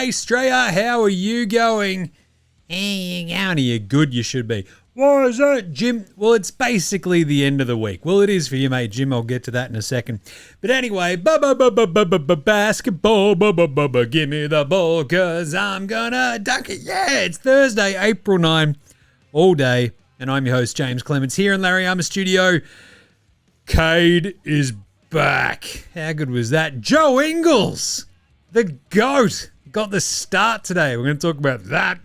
NBA Straya. How are you going? Hey, how are you? Good, you should be. Why is that, Jim? Well, it's basically the end of the week. Well, it is for you, mate, Jim. I'll get to that in a second. But anyway, basketball, give me the ball, because I'm gonna dunk it. Yeah, it's Thursday, April 9, all day. And I'm your host, James Clements, here in Larry Armour Studio. Cade is back. How good was that? Joe Ingles, the GOAT, got the start today. We're going to talk about that.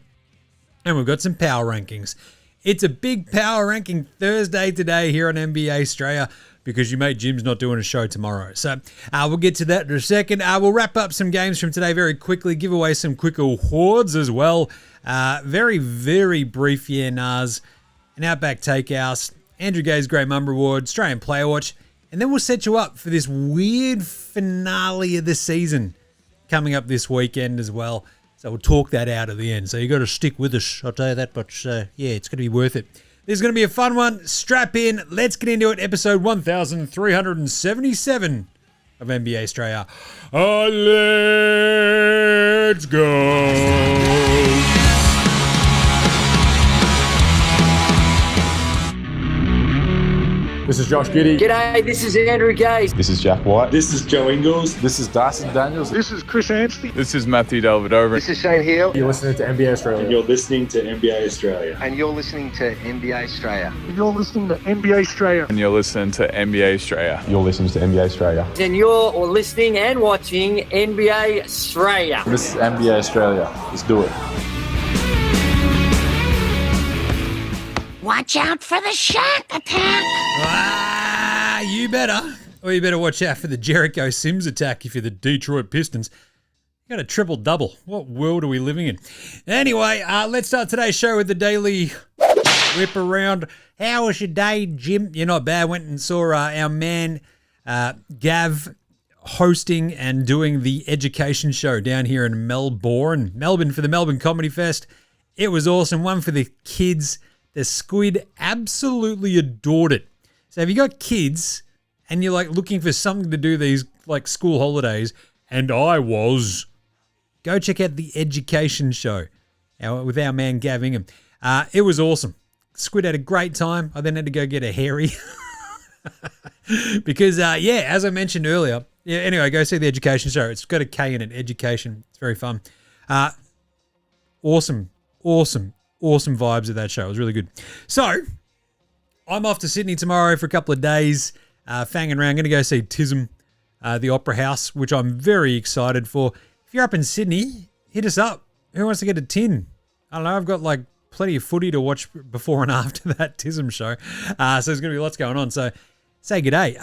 And we've got some power rankings. It's a big power ranking Thursday today here on NBA Straya because your mate Jim's not doing a show tomorrow. So we'll get to that in a second. We'll wrap up some games from today very quickly, give away some quick awards as well. Very, very brief Nars, an Outback Takehouse, Andrew Gay's Great Mum Reward, Australian Player Watch, and then we'll set you up for this weird finale of the season coming up this weekend as well. So we'll talk that out at the end. So you got to stick with us, I'll tell you that much. Yeah, it's going to be worth it. This is going to be a fun one. Strap in. Let's get into it. Episode 1377 of NBA Straya. Let's go. This is Josh Giddey. G'day, this is Andrew Gay. This is Jack White. This is Joe Ingles. This is Dyson Daniels. This is Chris Anstey. This is Matthew Delvedova. This is Shane Hill. You're listening to NBA Australia. And you're listening to NBA Australia. And you're listening to NBA Australia. And you're listening to NBA Australia. And you're listening to NBA Australia. You're listening to NBA Australia. And you're listening and watching NBA Australia. This is NBA Australia. Let's do it. Watch out for the shark attack. You better. Or you better watch out for the Jericho Sims attack if you're the Detroit Pistons. You got a triple-double. What world are we living in? Anyway, let's start today's show with the daily whip around. How was your day, Jim? You're not bad. Went and saw our man Gav hosting and doing the education show down here in Melbourne for the Melbourne Comedy Fest. It was awesome. One for the kids. The squid absolutely adored it. So if you got kids and you're like looking for something to do these like school holidays, and I was, go check out the education show with our man Gav Ingham. It was awesome. Squid had a great time. I then had to go get a hairy because as I mentioned earlier. Yeah. Anyway, go see the education show. It's got a K in it. Education. It's very fun. Awesome vibes of that show. It was really good. So, I'm off to Sydney tomorrow for a couple of days, fanging around. I'm going to go see Tism, the Opera House, which I'm very excited for. If you're up in Sydney, hit us up. Who wants to get a tin? I don't know. I've got like plenty of footy to watch before and after that Tism show. So there's going to be lots going on. So say good day.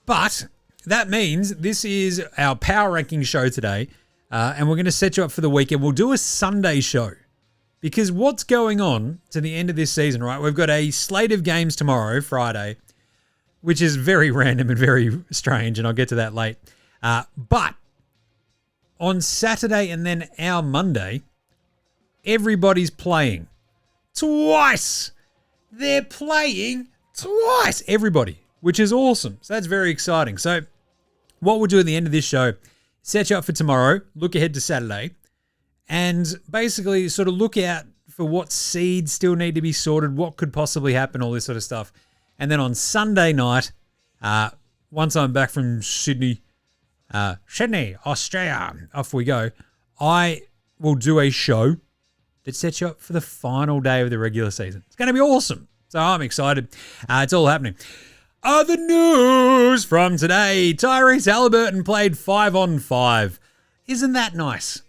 But that means this is our power ranking show today. And we're going to set you up for the weekend. We'll do a Sunday show. Because what's going on to the end of this season, right? We've got a slate of games tomorrow, Friday, which is very random and very strange, and I'll get to that late. But on Saturday and then our Monday, everybody's playing twice. They're playing twice. Everybody, which is awesome. So that's very exciting. So what we'll do at the end of this show, set you up for tomorrow, look ahead to Saturday, and basically sort of look out for what seeds still need to be sorted, what could possibly happen, all this sort of stuff. And then on Sunday night, once I'm back from Sydney, Australia, off we go, I will do a show that sets you up for the final day of the regular season. It's going to be awesome. So I'm excited. It's all happening. Other news from today. Tyrese Halliburton played 5-on-5. Isn't that nice?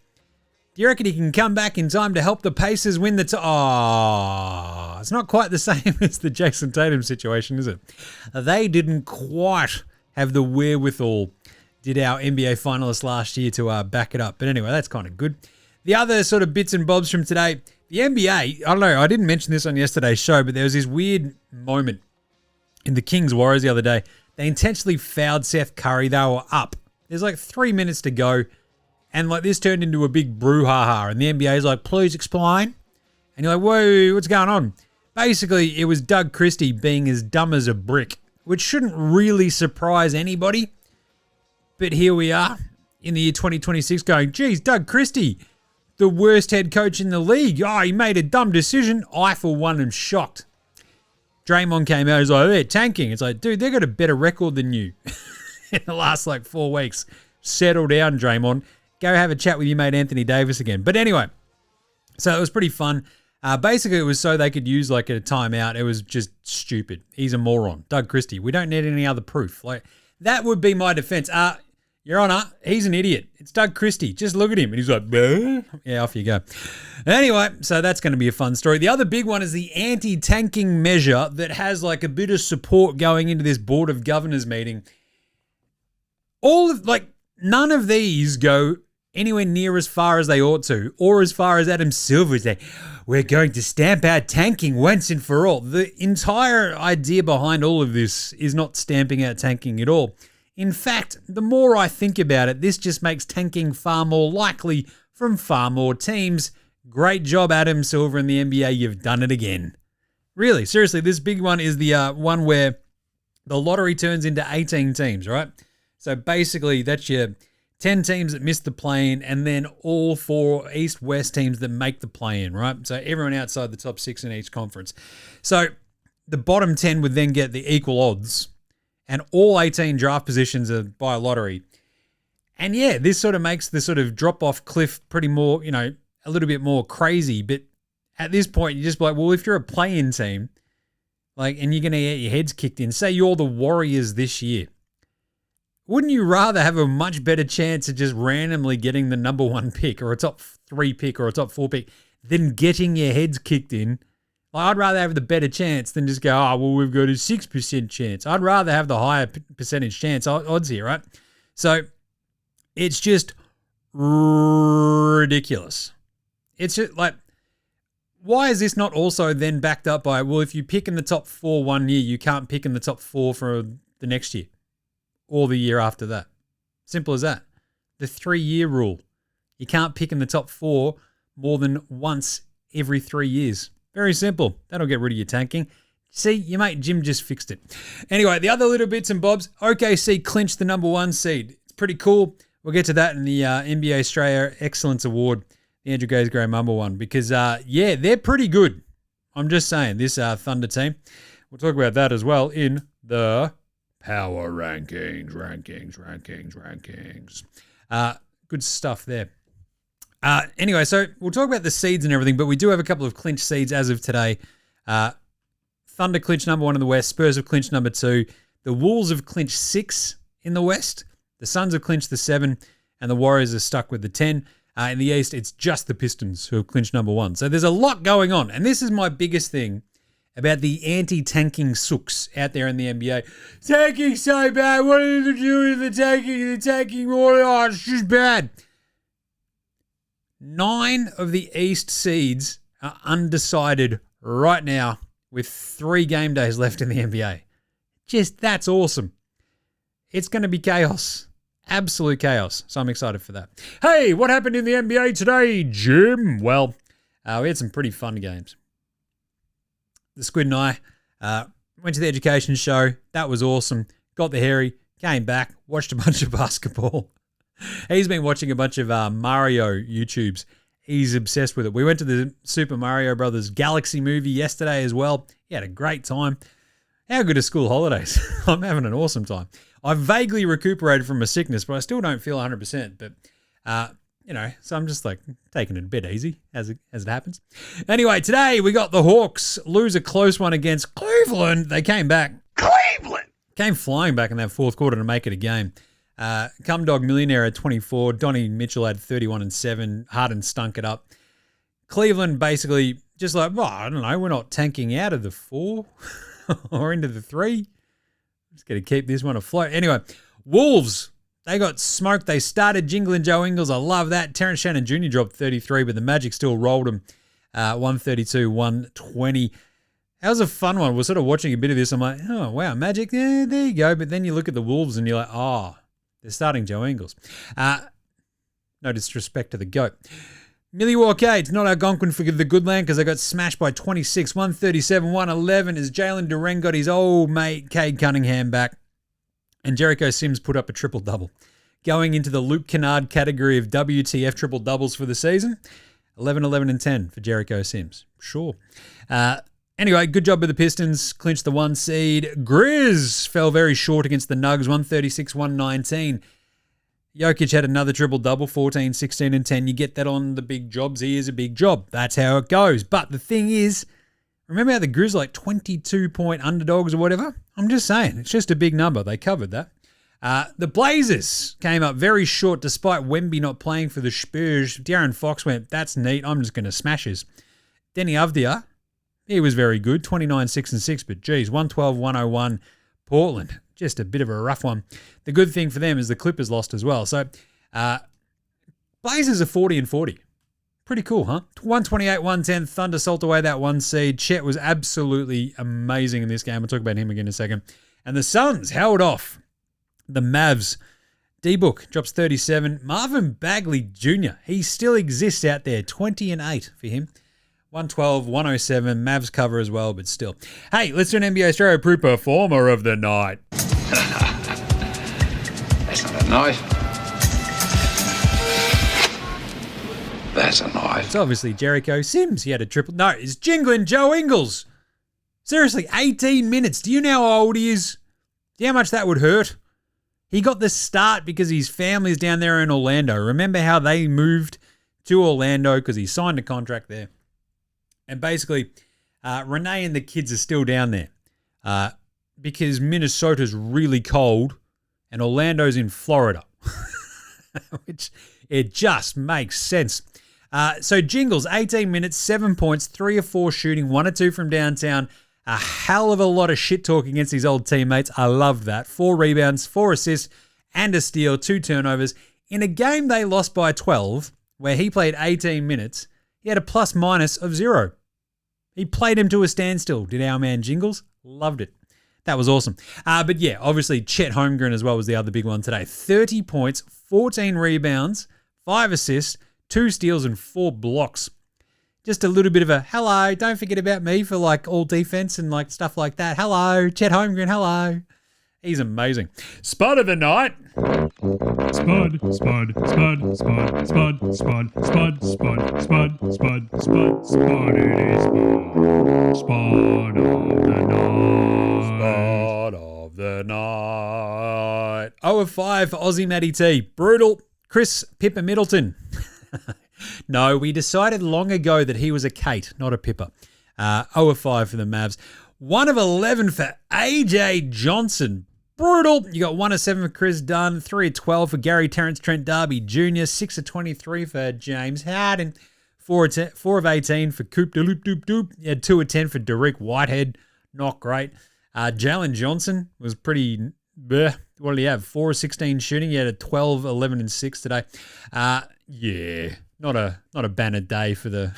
Do you reckon he can come back in time to help the Pacers win the it's not quite the same as the Jason Tatum situation, is it? They didn't quite have the wherewithal, did our NBA finalists last year, to back it up. But anyway, that's kind of good. The other sort of bits and bobs from today, the NBA, I don't know, I didn't mention this on yesterday's show, but there was this weird moment in the Kings-Warriors the other day. They intentionally fouled Seth Curry. They were up. There's like 3 minutes to go. And like this turned into a big brouhaha. And the NBA is like, please explain. And you're like, whoa, what's going on? Basically, it was Doug Christie being as dumb as a brick, which shouldn't really surprise anybody. But here we are. in the year 2026 going, geez, Doug Christie, the worst head coach in the league. Oh, he made a dumb decision. I, for one, am shocked. Draymond came out, he's like, they're tanking. It's like, dude, they got a better record than you in the last 4 weeks. Settle down, Draymond. Go have a chat with your mate Anthony Davis again. But anyway, so it was pretty fun. Basically, it was so they could use a timeout. It was just stupid. He's a moron. Doug Christie. We don't need any other proof. That would be my defense. Your Honor, he's an idiot. It's Doug Christie. Just look at him. And he's like, bleh. Yeah, off you go. Anyway, so that's going to be a fun story. The other big one is the anti-tanking measure that has a bit of support going into this Board of Governors meeting. None of these go anywhere near as far as they ought to, or as far as Adam Silver say, we're going to stamp out tanking once and for all. The entire idea behind all of this is not stamping out tanking at all. In fact, the more I think about it, this just makes tanking far more likely from far more teams. Great job, Adam Silver and the NBA. You've done it again. Really, seriously, this big one is the one where the lottery turns into 18 teams, right? So basically, that's your 10 teams that miss the play-in and then all 4 East-West teams that make the play-in, right? So everyone outside the top 6 in each conference. So the bottom 10 would then get the equal odds. And all 18 draft positions are by lottery. And yeah, this sort of makes the sort of drop-off cliff pretty more, a little bit more crazy. But at this point, you're just like, well, if you're a play-in team, and you're going to get your heads kicked in, say you're the Warriors this year, wouldn't you rather have a much better chance of just randomly getting the number 1 pick or a top 3 pick or a top 4 pick than getting your heads kicked in? I'd rather have the better chance than just go, we've got a 6% chance. I'd rather have the higher percentage chance odds here, right? So it's just ridiculous. It's just why is this not also then backed up by, if you pick in the top 4 one year, you can't pick in the top 4 for the next year or the year after that? Simple as that. The 3-year rule. You can't pick in the top 4 more than once every 3 years. Very simple. That'll get rid of your tanking. See, your mate Jim just fixed it. Anyway, the other little bits and bobs, OKC clinched the number 1 seed. It's pretty cool. We'll get to that in the NBA Straya Excellence Award, the Andrew Gaze Grey Mamba one, because, they're pretty good. I'm just saying, this Thunder team. We'll talk about that as well in the Power Rankings. Good stuff there. Anyway, so we'll talk about the seeds and everything, but we do have a couple of clinched seeds as of today. Thunder clinched number 1 in the West. Spurs have clinched number 2. The Wolves have clinched 6 in the West. The Suns have clinched the 7, and the Warriors are stuck with the 10. In the East, it's just the Pistons who have clinched number 1. So there's a lot going on, and this is my biggest thing about the anti-tanking sooks out there in the NBA. Tanking's so bad. What are you doing with the tanking? The tanking, it's just bad. 9 of the East seeds are undecided right now with 3 game days left in the NBA. That's awesome. It's going to be chaos. Absolute chaos. So I'm excited for that. Hey, what happened in the NBA today, Jim? Well, we had some pretty fun games. The Squid and I went to the education show. That was awesome. Got the hairy, came back, watched a bunch of basketball. He's been watching a bunch of Mario YouTubes. He's obsessed with it. We went to the Super Mario Brothers Galaxy movie yesterday as well. He had a great time. How good are school holidays? I'm having an awesome time. I've vaguely recuperated from a sickness, but I still don't feel 100%. But, so I'm just taking it a bit easy as it happens. Anyway, today we got the Hawks lose a close one against Cleveland. They came back. Cleveland! Came flying back in that fourth quarter to make it a game. Cumdog Millionaire at 24. Donnie Mitchell had 31 and 7. Harden stunk it up. Cleveland basically just I don't know, we're not tanking out of the 4 or into the 3. Just got to keep this one afloat. Anyway, Wolves, they got smoked. They started jingling Joe Ingles. I love that. Terrence Shannon Jr. dropped 33, but the Magic still rolled him 132-120. That was a fun one. We're sort of watching a bit of this. I'm like, oh, wow, Magic, yeah, there you go. But then you look at the Wolves and you're like, they're starting Joe Ingles. No disrespect to the GOAT. Milwaukee, it's not Algonquin for the good land because they got smashed by 26, 137-111 as Jalen Duren got his old mate Cade Cunningham back. And Jericho Sims put up a triple-double. going into the Luke Kennard category of WTF triple doubles for the season. 11, 11, and 10 for Jericho Sims. Sure. Anyway, good job with the Pistons. Clinched the 1 seed. Grizz fell very short against the Nugs, 136-119. Jokic had another triple-double, 14, 16, and 10. You get that on the big jobs. He is a big job. That's how it goes. But the thing is, remember how the Grizz are like 22-point underdogs or whatever? I'm just saying. It's just a big number. They covered that. The Blazers came up very short despite Wemby not playing for the Spurs. De'Aaron Fox went, that's neat. I'm just going to smash his. Denny Avdia, he was very good, 29, 6, and 6. But, geez, 112, 101. Portland, just a bit of a rough one. The good thing for them is the Clippers lost as well. So, Blazers are 40 and 40. Pretty cool, huh? 128, 110. Thunder salt away that 1 seed. Chet was absolutely amazing in this game. We'll talk about him again in a second. And the Suns held off the Mavs. D-Book drops 37. Marvin Bagley Jr., he still exists out there. 20 and 8 for him. 112, 107. Mavs cover as well, but still. Hey, let's do an NBA Australia Pro Performer of the Night. That's not a knife. That's a knife. It's obviously Jericho Sims. He had a triple. No, it's jingling Joe Ingles. Seriously, 18 minutes. Do you know how old he is? Do you know how much that would hurt? He got the start because his family's down there in Orlando. Remember how they moved to Orlando because he signed a contract there. And basically, Renee and the kids are still down there because Minnesota's really cold and Orlando's in Florida, which it just makes sense. So Jingles, 18 minutes, 7 points, 3 or 4 shooting, 1 or 2 from downtown. A hell of a lot of shit talk against his old teammates. I love that. 4 rebounds, 4 assists, and a steal, 2 turnovers. In a game they lost by 12, where he played 18 minutes, he had a plus-minus of 0. He played him to a standstill, did our man Jingles. Loved it. That was awesome. But yeah, obviously Chet Holmgren as well was the other big one today. 30 points, 14 rebounds, 5 assists, 2 steals, and 4 blocks. Just a little bit of a hello, don't forget about me for like all defense and like stuff like that. Hello, Chet Holmgren, hello. He's amazing. Spud of the night. Spud, Spud, Spud, Spud, Spud, Spud, Spud, Spud, Spud, Spud, Spud, Spud, it is Spud of the night. Spud of the night. 0 of 5 for Aussie Matty T. Brutal. Chris Pippa Middleton. No, we decided long ago that he was a Kate, not a Pippa. 0 of 5 for the Mavs. 1 of 11 for AJ Johnson. Brutal. You got 1 of 7 for Chris Dunn, 3 of 12 for Gary Terrence Trent Darby Jr., 6 of 23 for James Harden, 4 of 18 for Coop de Loop Doop Doop. You had 2 of 10 for Derek Whitehead. Not great. Jalen Johnson was pretty bleh. What did he have? 4 of 16 shooting. He had a 12, 11, and 6 today. Yeah, not a banner day for the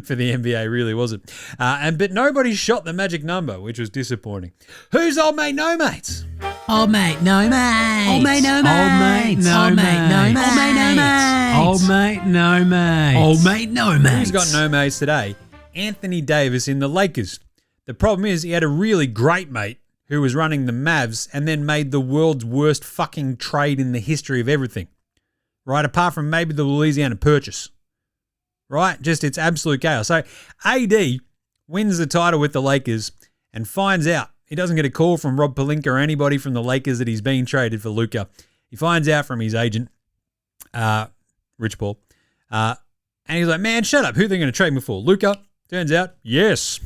for the NBA, really, was it? But nobody shot the magic number, which was disappointing. Who's old mate, no mates? Old mate, no mates. Old mate, no mates. Old mate, no mates. Old mate, no mates. Old mate, no mates. Old mate, no mates. Who's got no mates today? Anthony Davis in the Lakers. The problem is he had a really great mate who was running the Mavs and then made the world's worst fucking trade in the history of everything. Right? Apart from maybe the Louisiana Purchase. Right? Just it's absolute chaos. So AD wins the title with the Lakers and finds out. He doesn't get a call from Rob Pelinka or anybody from the Lakers that he's being traded for Luka. He finds out from his agent, Rich Paul. And he's like, man, shut up. Who are they going to trade me for? Luka? Turns out, yes.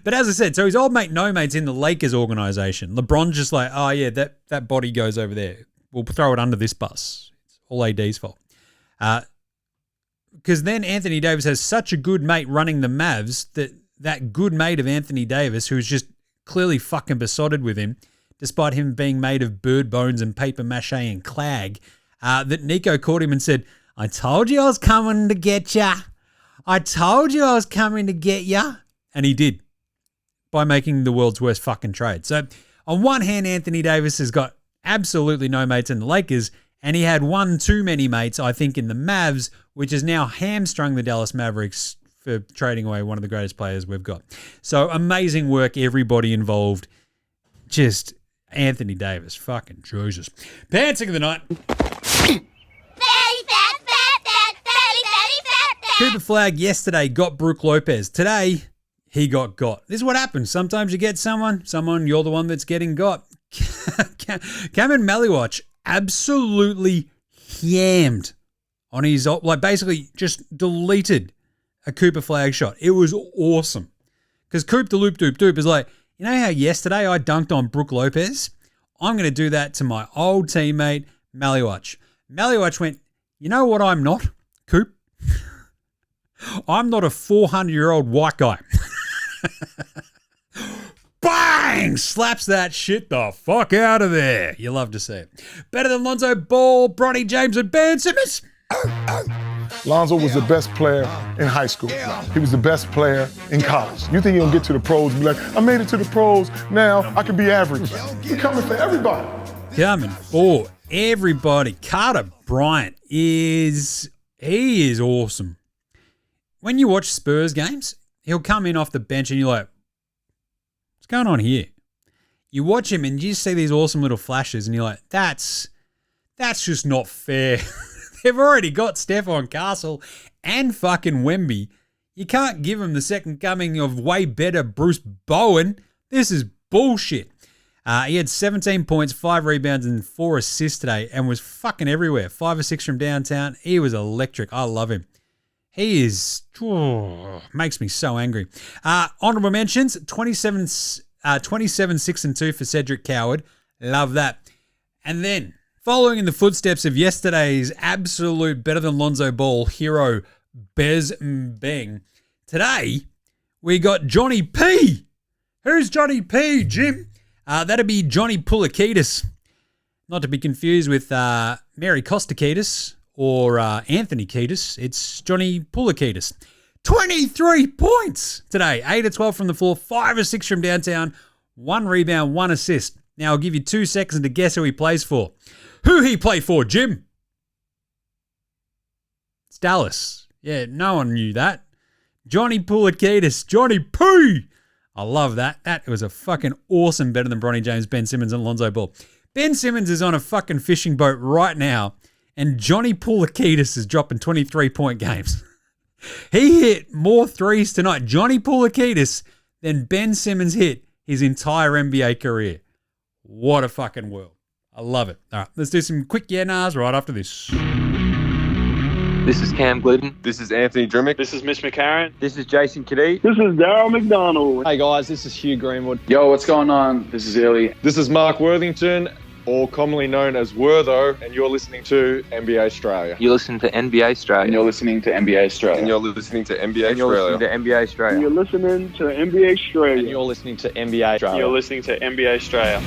But as I said, so his old mate, no mate's in the Lakers organization. LeBron's just like, oh yeah, that body goes over there. We'll throw it under this bus. It's all AD's fault. Because then Anthony Davis has such a good mate running the Mavs that good mate of Anthony Davis, who's just clearly fucking besotted with him, despite him being made of bird bones and paper mache and clag, that Nico caught him and said, I told you I was coming to get ya. I told you I was coming to get ya. And he did, by making the world's worst fucking trade. So on one hand, Anthony Davis has got absolutely no mates in the Lakers, and he had one too many mates, I think, in the Mavs, which has now hamstrung the Dallas Mavericks for trading away one of the greatest players we've got. So amazing work, everybody involved. Just Anthony Davis. Fucking Jesus. Pantsing of the night. Cooper Flag yesterday got Brook Lopez. Today, he got. This is what happens. Sometimes you get someone, you're the one that's getting got. Cameron Maliwatch absolutely hammed on his, like basically just deleted a Cooper Flag shot. It was awesome. Because Coop the Loop Doop Doop is like, you know how yesterday I dunked on Brook Lopez? I'm going to do that to my old teammate, Maliwatch. Maliwatch went, you know what I'm not, Coop? I'm not a 400-year-old white guy. Bang! Slaps that shit the fuck out of there. You love to see it. Better than Lonzo Ball, Bronny James, and Ben Simmons. Lonzo was the best player in high school. He was the best player in college. You think he'll get to the pros and be like, I made it to the pros, now I can be average. He's coming for everybody. Coming for everybody. Carter Bryant is awesome. When you watch Spurs games, he'll come in off the bench and you're like, what's going on here? You watch him and you just see these awesome little flashes and you're like, that's just not fair. They've already got Stephon Castle and fucking Wemby. You can't give him the second coming of way better Bruce Bowen. This is bullshit. He had 17 points, 5 rebounds, and 4 assists today and was fucking everywhere. 5 or 6 from downtown. He was electric. I love him. He is, makes me so angry. Honorable mentions, 27, 6 and 2 for Cedric Coward. Love that. And then, following in the footsteps of yesterday's absolute better than Lonzo Ball hero, Bez Mbeng, today we got Johnny P. Who's Johnny P, Jim? That'd be Johnny Pulikitis. Not to be confused with Mary Kostakitis or Anthony Kiedis. It's Johnny Pulikitis. 23 points today. 8 of 12 from the floor, 5 or 6 from downtown, 1 rebound, 1 assist. Now I'll give you 2 seconds to guess who he plays for. Who he play for, Jim? It's Dallas. Yeah, no one knew that. Johnny Pulikitis. Johnny P. I love that. That was a fucking awesome better than Bronny James, Ben Simmons, and Lonzo Ball. Ben Simmons is on a fucking fishing boat right now, and Johnny Pulikitis is dropping 23-point games. He hit more threes tonight, Johnny Pulikitis, than Ben Simmons hit his entire NBA career. What a fucking world. I love it. All right, let's do some quick yeah-nahs right after this. This is Cam Glidden. This is Anthony Drimmick. This is Mitch McCarron. This is Jason Kadee. This is Darryl McDonald. Hey guys, this is Hugh Greenwood. Yo, what's going on? This is Illy. This is Mark Worthington, or commonly known as Wortho, and you're listening to NBA Australia. You're listening to NBA Australia. And you're listening to NBA Australia. And you're listening to NBA And you're Australia. listening to NBA Australia. And you're listening to NBA Australia. And you're listening to NBA Australia. You're listening to NBA Australia.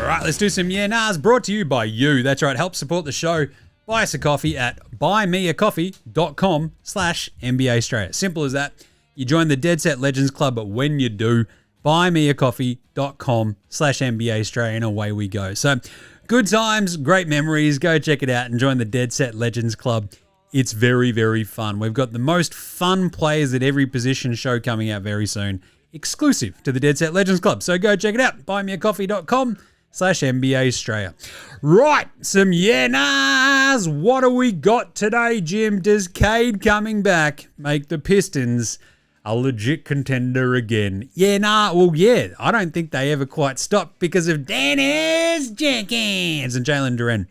Right, let's do some yeah-nahs brought to you by you. That's right, help support the show. Buy us a coffee at buymeacoffee.com/NBA Australia. Simple as that. You join the Dead Set Legends Club, but when you do, buymeacoffee.com/NBA Australia, and away we go. So, good times, great memories. Go check it out and join the Dead Set Legends Club. It's very, very fun. We've got the most fun players at every position show coming out very soon, exclusive to the Dead Set Legends Club. So go check it out, buymeacoffee.com/NBA Australia. Right, some yeah-nahs. What do we got today, Jim? Does Cade coming back make the Pistons a legit contender again? Yeah, nah, well, yeah. I don't think they ever quite stopped because of Dennis Jenkins and Jalen Duren.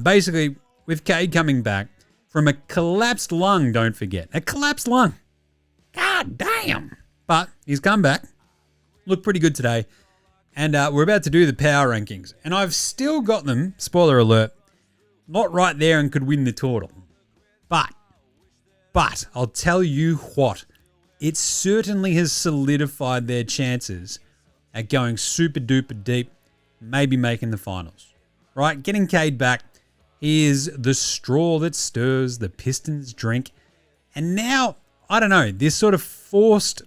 Basically, with Cade coming back from a collapsed lung, don't forget. A collapsed lung. God damn. But he's come back. Looked pretty good today. And we're about to do the power rankings. And I've still got them, spoiler alert, not right there and could win the total. But I'll tell you what, it certainly has solidified their chances at going super duper deep, maybe making the finals. Right? Getting Cade back, he is the straw that stirs the Pistons' drink. And now, I don't know, this sort of forced,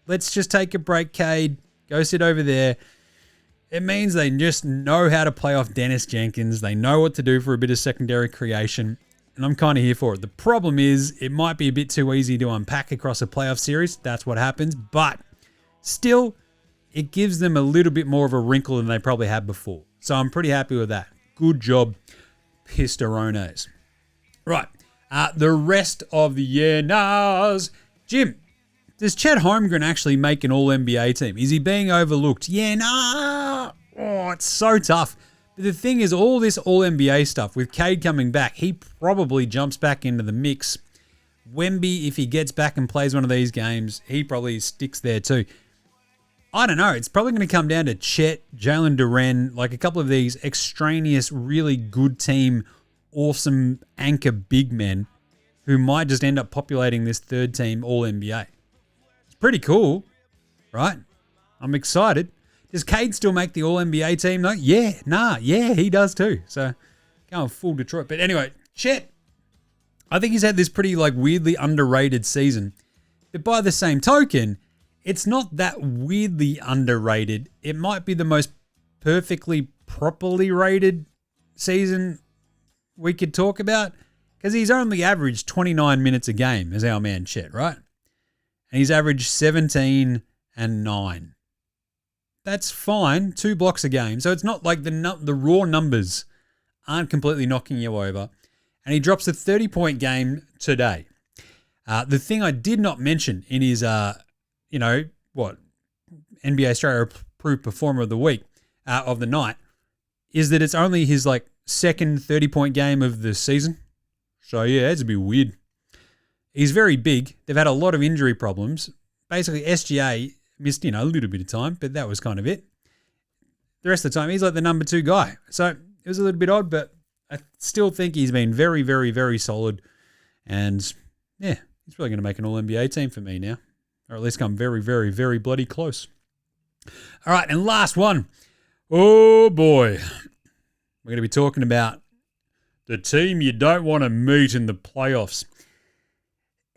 let's just take a break, Cade, go sit over there. It means they just know how to play off Dennis Jenkins. They know what to do for a bit of secondary creation. and I'm kind of here for it. The problem is it might be a bit too easy to unpack across a playoff series. That's what happens. But still, it gives them a little bit more of a wrinkle than they probably had before. So I'm pretty happy with that. Good job, Pisterones. Right. The rest of the year, Jim, does Chet Holmgren actually make an All-NBA team? Is he being overlooked? Oh, it's so tough. But the thing is, all this All-NBA stuff, with Cade coming back, he probably jumps back into the mix. Wemby, if he gets back and plays one of these games, he probably sticks there too. I don't know. It's probably going to come down to Chet, Jalen Duren, like a couple of these extraneous, really good team, awesome anchor big men who might just end up populating this third team All-NBA. It's pretty cool, right? I'm excited. Does Cade still make the All-NBA team though? Yeah, he does too. So, going full Detroit. But anyway, Chet, I think he's had this pretty weirdly underrated season. But by the same token, it's not that weirdly underrated. It might be the most perfectly properly rated season we could talk about, because he's only averaged 29 minutes a game as our man Chet, right? And he's averaged 17 and 9. That's fine, 2 blocks a game. So it's not like the raw numbers aren't completely knocking you over. And he drops a 30-point game today. The thing I did not mention in his, NBA Australia Approved Performer of the Week, of the night, is that it's only his second 30-point game of the season. So yeah, it's a bit weird. He's very big. They've had a lot of injury problems. Basically, SGA missed, a little bit of time, but that was kind of it. The rest of the time, he's the number 2 guy. So it was a little bit odd, but I still think he's been very, very, very solid. And yeah, he's really going to make an All-NBA team for me now. Or at least come very, very, very bloody close. All right, and last one. Oh boy. We're going to be talking about the team you don't want to meet in the playoffs.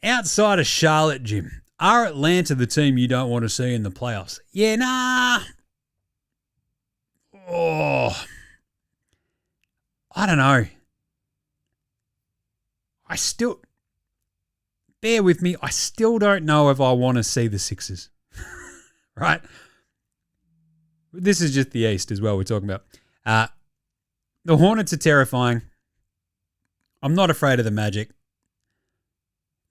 Outside of Charlotte, Jim, are Atlanta the team you don't want to see in the playoffs? Yeah, nah. Oh, I don't know. Bear with me, I still don't know if I want to see the Sixers. Right? This is just the East as well we're talking about. The Hornets are terrifying. I'm not afraid of the Magic.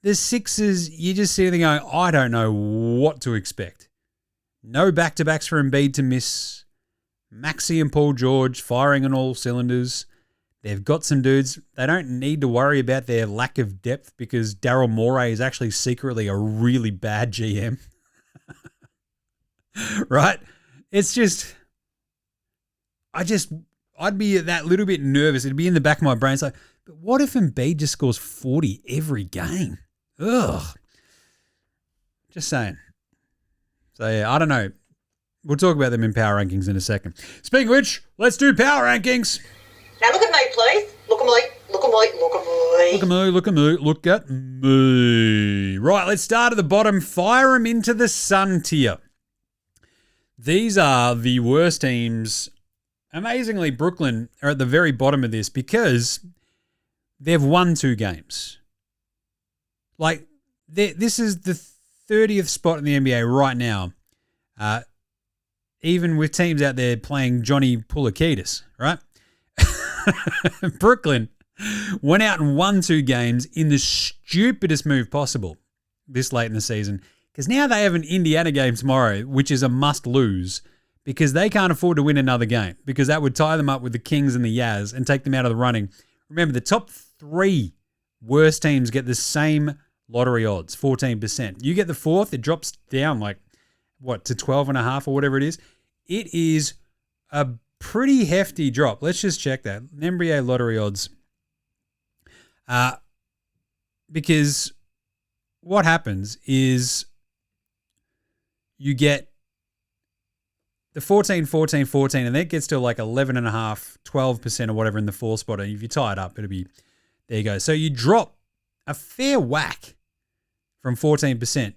The Sixers, you just see them going, I don't know what to expect. No back-to-backs for Embiid to miss. Maxey and Paul George firing on all cylinders. They've got some dudes. They don't need to worry about their lack of depth because Daryl Morey is actually secretly a really bad GM. Right? It's just, I'd be that little bit nervous. It'd be in the back of my brain. It's like, but what if Embiid just scores 40 every game? Ugh. Just saying. So, yeah, I don't know. We'll talk about them in power rankings in a second. Speaking of which, let's do power rankings. Now look at me, please. Look at me. Look at me. Look at me. Look at me. Look at me. Look at me. Right, let's start at the bottom. Fire them into the sun tier. These are the worst teams. Amazingly, Brooklyn are at the very bottom of this because they've won 2 games. This is the 30th spot in the NBA right now. Even with teams out there playing Johnny Pulakidis, right? Brooklyn went out and won 2 games in the stupidest move possible this late in the season, because now they have an Indiana game tomorrow, which is a must-lose, because they can't afford to win another game, because that would tie them up with the Kings and the Jazz and take them out of the running. Remember, the top 3 worst teams get the same lottery odds, 14%. You get the 4th, it drops down to 12.5 or whatever it is. It is a pretty hefty drop. Let's just check that. NBA lottery odds. Because what happens is you get the 14, 14, 14, and that gets to 11.5, 12% or whatever in the 4th spot. And if you tie it up, it'll be, there you go. So you drop a fair whack from 14%.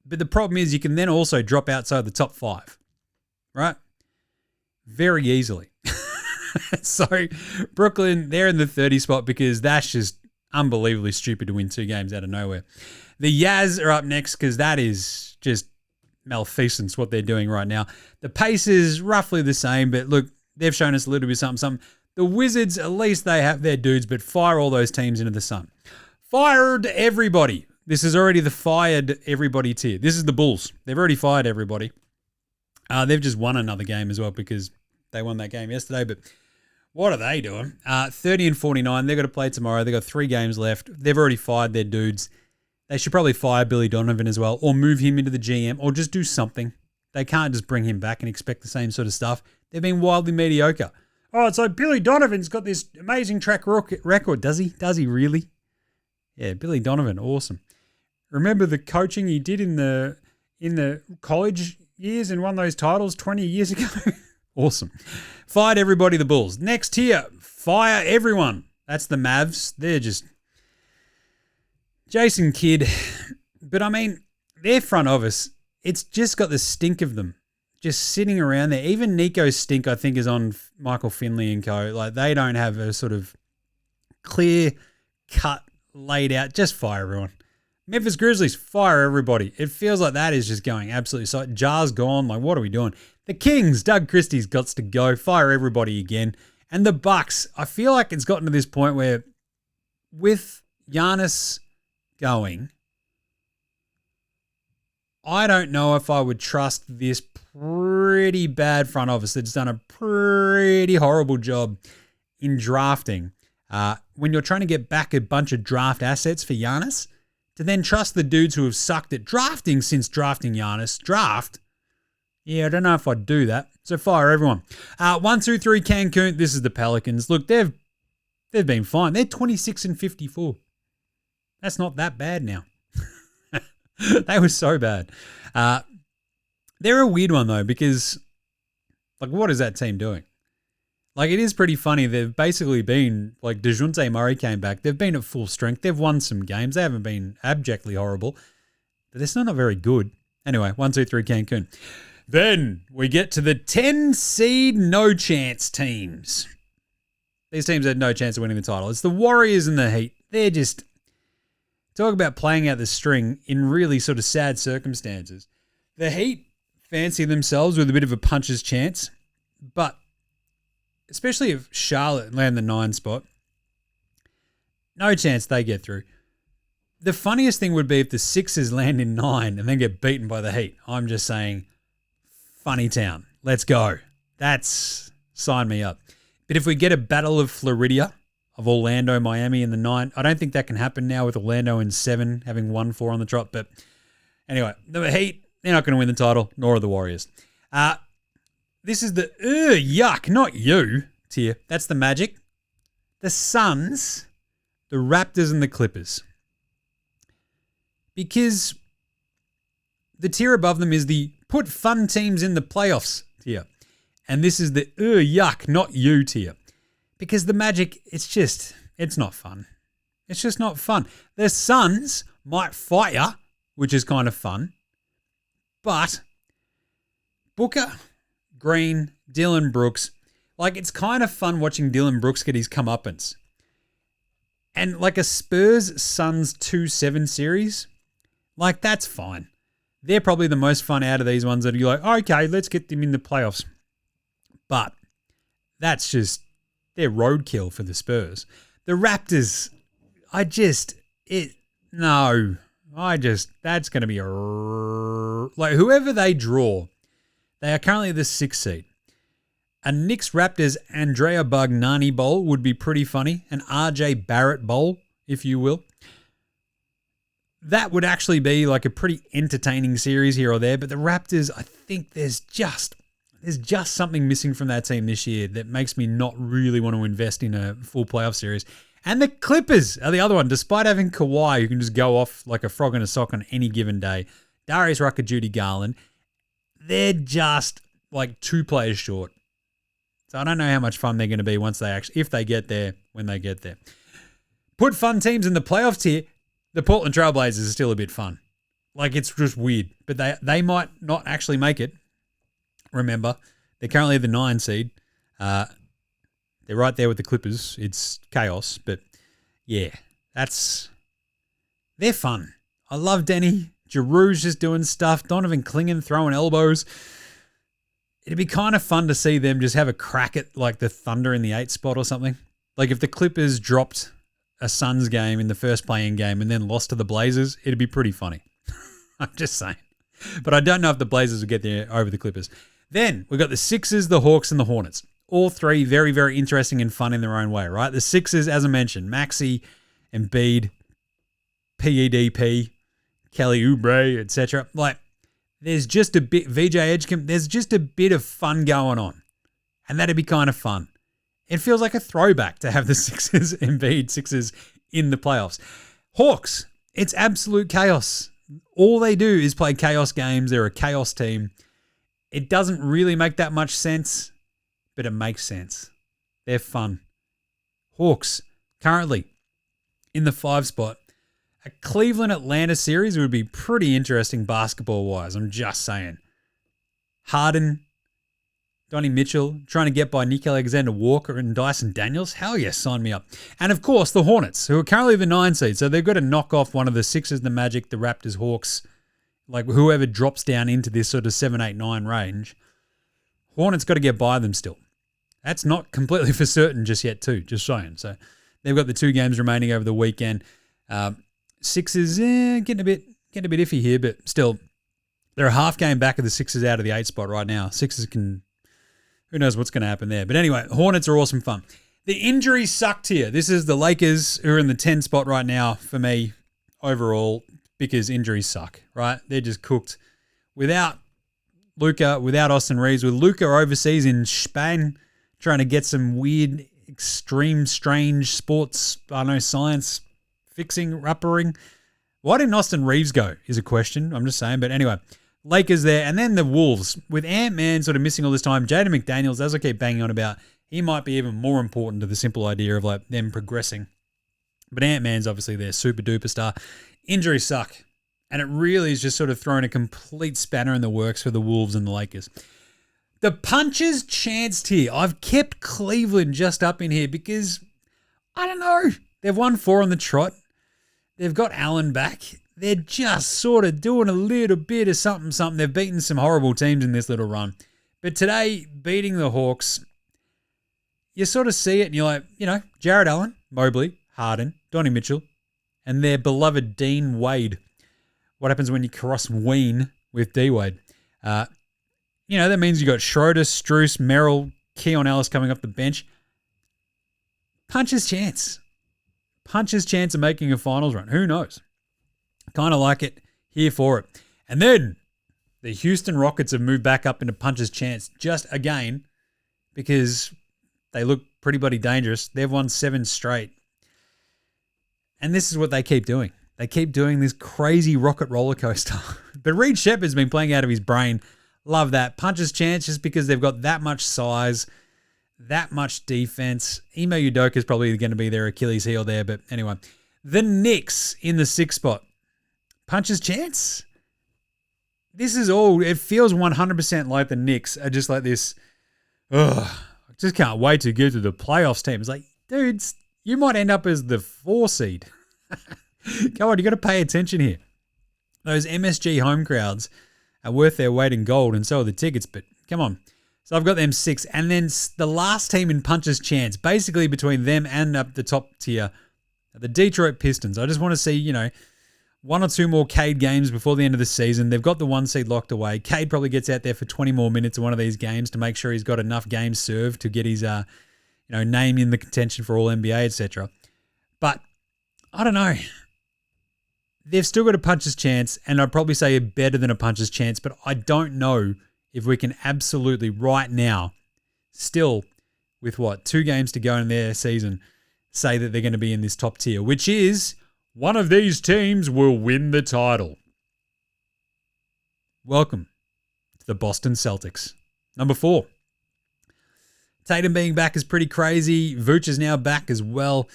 But the problem is you can then also drop outside the top 5, right? Very easily. So Brooklyn, they're in the 30 spot because that's just unbelievably stupid to win 2 games out of nowhere. The Yaz are up next because that is just malfeasance what they're doing right now. The Pacers, roughly the same, but look, they've shown us a little bit something. The Wizards, at least they have their dudes, but fire all those teams into the sun. Fired everybody. This is already the fired everybody tier. This is the Bulls. They've already fired everybody. They've just won another game as well because they won that game yesterday, but what are they doing? 30-49. They've got to play tomorrow. They've got 3 games left. They've already fired their dudes. They should probably fire Billy Donovan as well, or move him into the GM, or just do something. They can't just bring him back and expect the same sort of stuff. They've been wildly mediocre. Oh, so Billy Donovan's got this amazing track record. Does he? Does he really? Yeah, Billy Donovan, awesome. Remember the coaching he did in the college years and won those titles 20 years ago? Awesome. Fired everybody, the Bulls. Next tier, fire everyone. That's the Mavs. They're just Jason Kidd. But I mean, their front office, it's just got the stink of them just sitting around there. Even Nico's stink, I think, is on Michael Finley and co. Like, they don't have a sort of clear cut laid out. Just fire everyone. Memphis Grizzlies, fire everybody. It feels like that is just going absolutely so. Jar's gone. Like, what are we doing? The Kings, Doug Christie's got to go. Fire everybody again. And the Bucks, I feel like it's gotten to this point where with Giannis going, I don't know if I would trust this pretty bad front office that's done a pretty horrible job in drafting. When you're trying to get back a bunch of draft assets for Giannis, to then trust the dudes who have sucked at drafting since drafting Giannis. Yeah, I don't know if I'd do that. So fire everyone. 1, 2, 3 Cancun. This is the Pelicans. Look, they've been fine. They're 26-54. That's not that bad now. They were so bad. They're a weird one though, because like, what is that team doing? Like, it is pretty funny. They've basically been, like, DeJounte Murray came back. They've been at full strength. They've won some games. They haven't been abjectly horrible, but they're still not very good. Anyway, 1, 2, 3 Cancun. Then we get to the 10 seed no chance teams. These teams had no chance of winning the title. It's the Warriors and the Heat. They're just, talk about playing out the string in really sort of sad circumstances. The Heat fancy themselves with a bit of a puncher's chance, but especially if Charlotte land the 9 spot, no chance they get through. The funniest thing would be if the Sixers land in 9 and then get beaten by the Heat. I'm just saying, funny town. Let's go. That's, sign me up. But if we get a battle of Florida, of Orlando, Miami in the 9, I don't think that can happen now with Orlando in 7, having 1-4 on the trot. But anyway, the Heat, they're not going to win the title, nor are the Warriors. This is the yuck, not you tier. That's the Magic, the Suns, the Raptors, and the Clippers. Because the tier above them is the put fun teams in the playoffs tier. And this is the yuck, not you tier. Because the Magic, it's not fun. It's just not fun. The Suns might fight ya, which is kind of fun. But Booker, Green, Dylan Brooks, like, it's kind of fun watching Dylan Brooks get his comeuppance. And like a Spurs-Suns 2-7 series, like, that's fine. They're probably the most fun out of these ones that you're like, okay, let's get them in the playoffs. But that's just, they're roadkill for the Spurs. The Raptors, that's going to be like, whoever they draw, they are currently the 6th seed. A Knicks Raptors Andrea Bargnani Bowl would be pretty funny. An RJ Barrett Bowl, if you will. That would actually be like a pretty entertaining series here or there. But the Raptors, I think there's just something missing from that team this year that makes me not really want to invest in a full playoff series. And the Clippers are the other one. Despite having Kawhi, who can just go off like a frog in a sock on any given day, Darius Rucker, Judy Garland, they're just like 2 players short. So I don't know how much fun they're going to be if they get there, when they get there. Put fun teams in the playoffs tier. The Portland Trailblazers is still a bit fun. Like, it's just weird. But they might not actually make it. Remember, they're currently the 9 seed. They're right there with the Clippers. It's chaos. But yeah, They're fun. I love Denny. Giroux's just doing stuff. Donovan Clingan throwing elbows. It'd be kind of fun to see them just have a crack at like the Thunder in the 8 spot or something. Like if the Clippers dropped a Suns game in the first play-in game and then lost to the Blazers, it'd be pretty funny. I'm just saying. But I don't know if the Blazers would get there over the Clippers. Then we've got the Sixers, the Hawks, and the Hornets. All three very, very interesting and fun in their own way, right? The Sixers, as I mentioned, Maxey, Embiid, PEDP, Kelly Oubre, etc. Like, there's just a bit, VJ Edgecombe, there's just a bit of fun going on. And that'd be kind of fun. It feels like a throwback to have the Sixers, Embiid Sixers in the playoffs. Hawks, it's absolute chaos. All they do is play chaos games. They're a chaos team. It doesn't really make that much sense, but it makes sense. They're fun. Hawks, currently in the 5 spot. A Cleveland-Atlanta series would be pretty interesting basketball-wise. I'm just saying. Harden, Donnie Mitchell, trying to get by Nick Alexander-Walker and Dyson Daniels. Hell yeah, sign me up. And of course, the Hornets, who are currently the 9 seed. So they've got to knock off one of the Sixers, the Magic, the Raptors, Hawks, like whoever drops down into this sort of 7, 8, 9 range. Hornets got to get by them still. That's not completely for certain just yet too, just saying. So they've got the 2 games remaining over the weekend. Sixers, getting a bit iffy here, but still, they're a half game back of the Sixers out of the 8 spot right now. Sixers can, who knows what's going to happen there. But anyway, Hornets are awesome fun. The injuries sucked here. This is the Lakers who are in the 10 spot right now for me overall because injuries suck, right? They're just cooked. Without Luka, without Austin Reeves, with Luka overseas in Spain trying to get some weird, extreme, strange sports, science fixing, ruppering. Why didn't Austin Reeves go is a question. I'm just saying. But anyway, Lakers there. And then the Wolves with Ant-Man sort of missing all this time. Jaden McDaniels, as I keep banging on about, he might be even more important to the simple idea of like them progressing. But Ant-Man's obviously their super duper star. Injuries suck. And it really is just sort of throwing a complete spanner in the works for the Wolves and the Lakers. The punches chanced here. I've kept Cleveland just up in here because, I don't know, they've won 4 on the trot. They've got Allen back. They're just sort of doing a little bit of something. They've beaten some horrible teams in this little run. But today, beating the Hawks, you sort of see it and you're like, Jared Allen, Mobley, Harden, Donnie Mitchell, and their beloved Dean Wade. What happens when you cross Ween with D Wade? That means you got Schroeder, Strus, Merrill, Keon Ellis coming off the bench. Puncher's chance of making a finals run. Who knows? Kind of like it. Here for it. And then the Houston Rockets have moved back up into puncher's chance just again because they look pretty bloody dangerous. They've won 7 straight. And this is what they keep doing. They keep doing this crazy rocket roller coaster. But Reed Shepherd's been playing out of his brain. Love that. Puncher's chance just because they've got that much size, that much defense. Ime Udoka is probably going to be their Achilles heel there. But anyway, the Knicks in the 6th spot. Puncher's chance. This is all, it feels 100% like the Knicks are just like this. I just can't wait to get to the playoffs team. It's like, dudes, you might end up as the 4 seed. Come on, you got to pay attention here. Those MSG home crowds are worth their weight in gold, and so are the tickets, but come on. So I've got them 6. And then the last team in puncher's chance, basically between them and up the top tier, the Detroit Pistons. I just want to see, 1 or 2 more Cade games before the end of the season. They've got the 1 seed locked away. Cade probably gets out there for 20 more minutes in one of these games to make sure he's got enough games served to get his, name in the contention for all NBA, etc. But I don't know. They've still got a puncher's chance, and I'd probably say better than a puncher's chance, but I don't know if we can absolutely right now, still with 2 games to go in their season, say that they're going to be in this top tier, which is one of these teams will win the title. Welcome to the Boston Celtics. Number 4. Tatum being back is pretty crazy. Vooch is now back as well.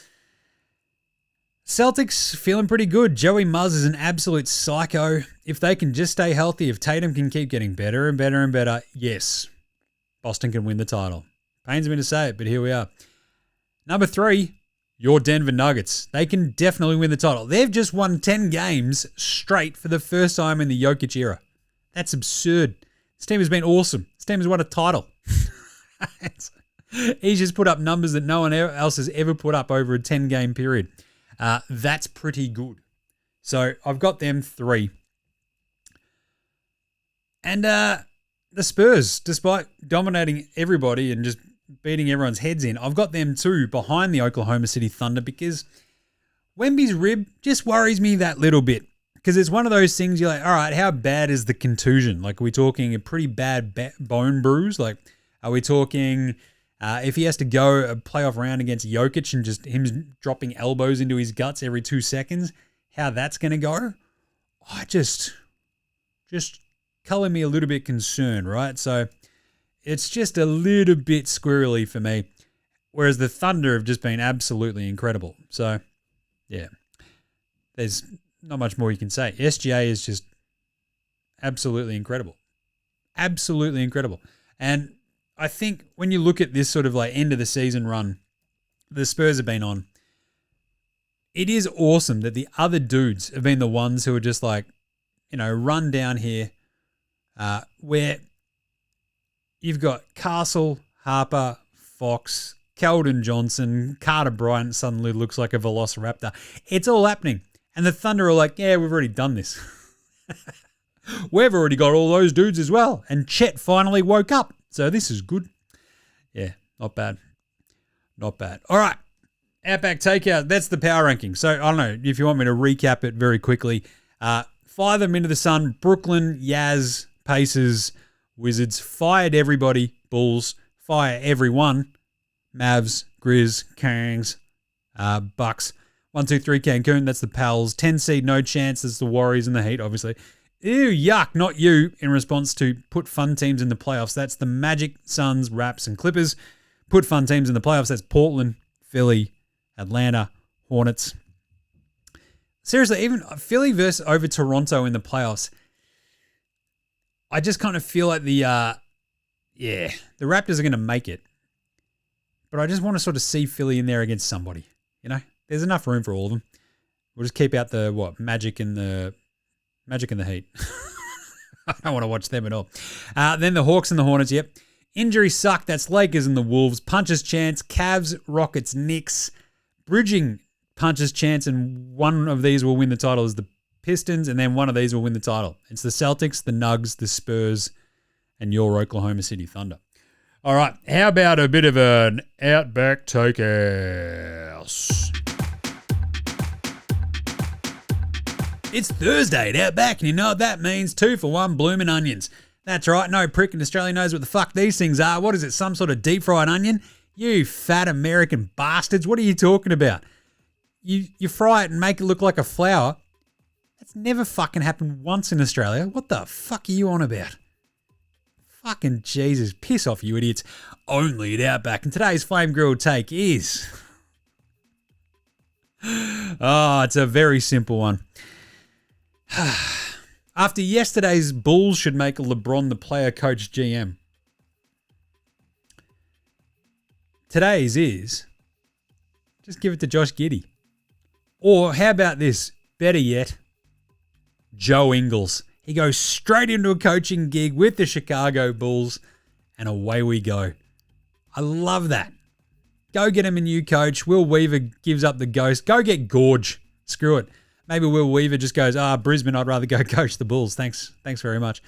Celtics feeling pretty good. Joey Muzz is an absolute psycho. If they can just stay healthy, if Tatum can keep getting better and better and better, yes, Boston can win the title. Pains me to say it, but here we are. Number 3, your Denver Nuggets. They can definitely win the title. They've just won 10 games straight for the first time in the Jokic era. That's absurd. This team has been awesome. This team has won a title. He's just put up numbers that no one else has ever put up over a 10-game period. That's pretty good. So I've got them 3. And the Spurs, despite dominating everybody and just beating everyone's heads in, I've got them 2 behind the Oklahoma City Thunder because Wemby's rib just worries me that little bit. Because it's one of those things you're like, all right, how bad is the contusion? Like, are we talking a pretty bad bone bruise? Like, are we talking if he has to go a playoff round against Jokic and just him dropping elbows into his guts every 2 seconds, how that's going to go? I just color me a little bit concerned, right? So it's just a little bit squirrely for me. Whereas the Thunder have just been absolutely incredible. So, yeah, there's not much more you can say. SGA is just absolutely incredible. Absolutely incredible. And I think when you look at this sort of like end of the season run the Spurs have been on, it is awesome that the other dudes have been the ones who are just like, you know, run down here where you've got Castle, Harper, Fox, Keldon Johnson, Carter Bryant suddenly looks like a velociraptor. It's all happening. And the Thunder are like, yeah, we've already done this. We've already got all those dudes as well. And Chet finally woke up. So this is good. Yeah, not bad. Not bad. All right. Outback Takeout. That's the power ranking. So I don't know if you want me to recap it very quickly. 5 of them into the sun. Brooklyn, Yaz, Pacers, Wizards. Fired everybody. Bulls. Fire everyone. Mavs, Grizz, Kangs, Bucks. 1, 2, 3, Cancun. That's the Pals. 10 seed, no chance. That's the Warriors and the Heat, obviously. Ew, yuck, not you, in response to put fun teams in the playoffs. That's the Magic, Suns, Raps, and Clippers. Put fun teams in the playoffs. That's Portland, Philly, Atlanta, Hornets. Seriously, even Philly versus over Toronto in the playoffs. I just kind of feel like the Raptors are going to make it. But I just want to sort of see Philly in there against somebody, you know? There's enough room for all of them. We'll just keep out the Magic and the Heat. I don't want to watch them at all. Then the Hawks and the Hornets. Yep. Injuries suck. That's Lakers and the Wolves. Punches chance. Cavs, Rockets, Knicks. Bridging punches chance, and one of these will win the title is the Pistons, and then one of these will win the title. It's the Celtics, the Nugs, the Spurs, and your Oklahoma City Thunder. All right. How about a bit of an Outback Takehouse? It's Thursday at Outback, and you know what that means. 2 for 1 blooming onions. That's right, no prick in Australia knows what the fuck these things are. What is it, some sort of deep fried onion? You fat American bastards, what are you talking about? You fry it and make it look like a flower. That's never fucking happened once in Australia. What the fuck are you on about? Fucking Jesus, piss off you idiots. Only at Outback. And today's flame grilled take is... oh, it's a very simple one. After yesterday's Bulls should make LeBron the player coach GM. Today's is just give it to Josh Giddey. Or how about this? Better yet, Joe Ingles. He goes straight into a coaching gig with the Chicago Bulls and away we go. I love that. Go get him a new coach. Will Weaver gives up the ghost. Go get Gorge. Screw it. Maybe Will Weaver just goes, Brisbane, I'd rather go coach the Bulls. Thanks very much.